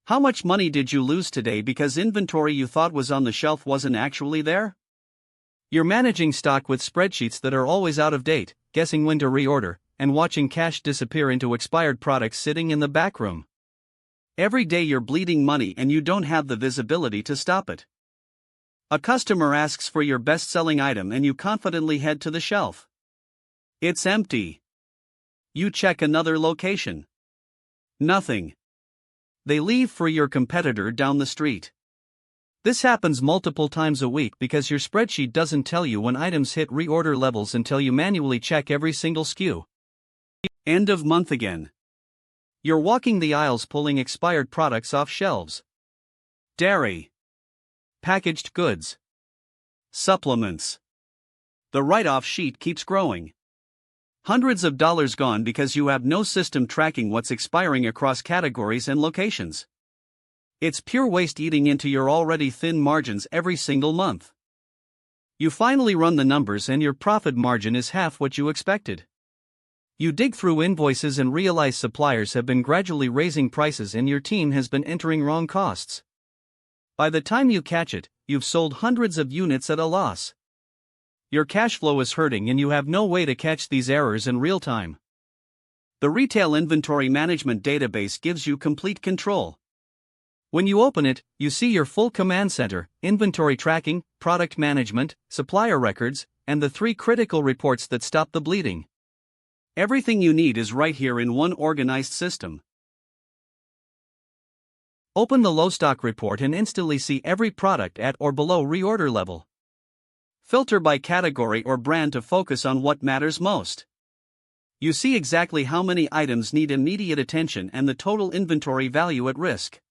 How much money did you lose today because inventory you thought was on the shelf wasn't actually there? You're managing stock with spreadsheets that are always out of date, guessing when to reorder, and watching cash disappear into expired products sitting in the back room. Every day you're bleeding money and you don't have the visibility to stop it. A customer asks for your best-selling item and you confidently head to the shelf. It's empty. You check another location. Nothing. They leave for your competitor down the street. This happens multiple times a week because your spreadsheet doesn't tell you when items hit reorder levels until you manually check every single SKU. End of month again. You're walking the aisles pulling expired products off shelves. Dairy. Packaged goods. Supplements. The write-off sheet keeps growing. Hundreds of dollars gone because you have no system tracking what's expiring across categories and locations. It's pure waste eating into your already thin margins every single month. You finally run the numbers and your profit margin is half what you expected. You dig through invoices and realize suppliers have been gradually raising prices and your team has been entering wrong costs. By the time you catch it, you've sold hundreds of units at a loss. Your cash flow is hurting and you have no way to catch these errors in real time. The Retail Inventory Management Database gives you complete control. When you open it, you see your full command center, inventory tracking, product management, supplier records, and the 3 critical reports that stop the bleeding. Everything you need is right here in one organized system. Open the low stock report and instantly see every product at or below reorder level. Filter by category or brand to focus on what matters most. You see exactly how many items need immediate attention and the total inventory value at risk.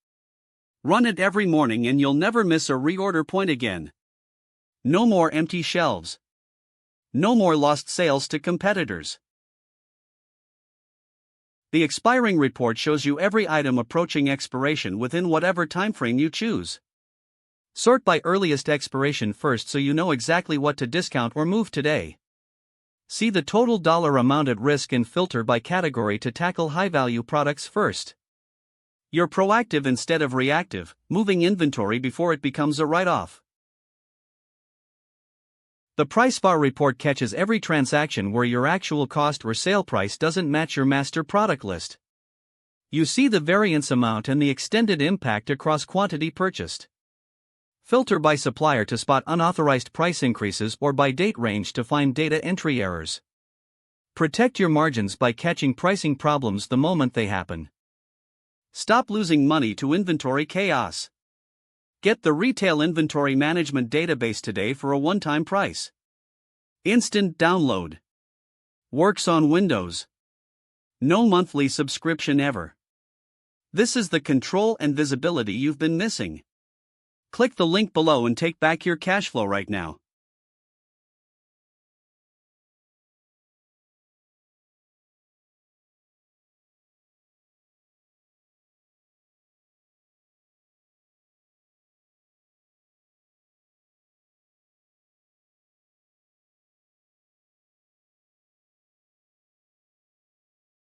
Run it every morning and you'll never miss a reorder point again. No more empty shelves. No more lost sales to competitors. The expiring report shows you every item approaching expiration within whatever timeframe you choose. Sort by earliest expiration first so you know exactly what to discount or move today. See the total dollar amount at risk and filter by category to tackle high-value products first. You're proactive instead of reactive, moving inventory before it becomes a write-off. The price bar report catches every transaction where your actual cost or sale price doesn't match your master product list. You see the variance amount and the extended impact across quantity purchased. Filter by supplier to spot unauthorized price increases or by date range to find data entry errors. Protect your margins by catching pricing problems the moment they happen. Stop losing money to inventory chaos. Get the Retail Inventory Management Database today for a one-time price. Instant download. Works on Windows. No monthly subscription ever. This is the control and visibility you've been missing. Click the link below and take back your cash flow right now.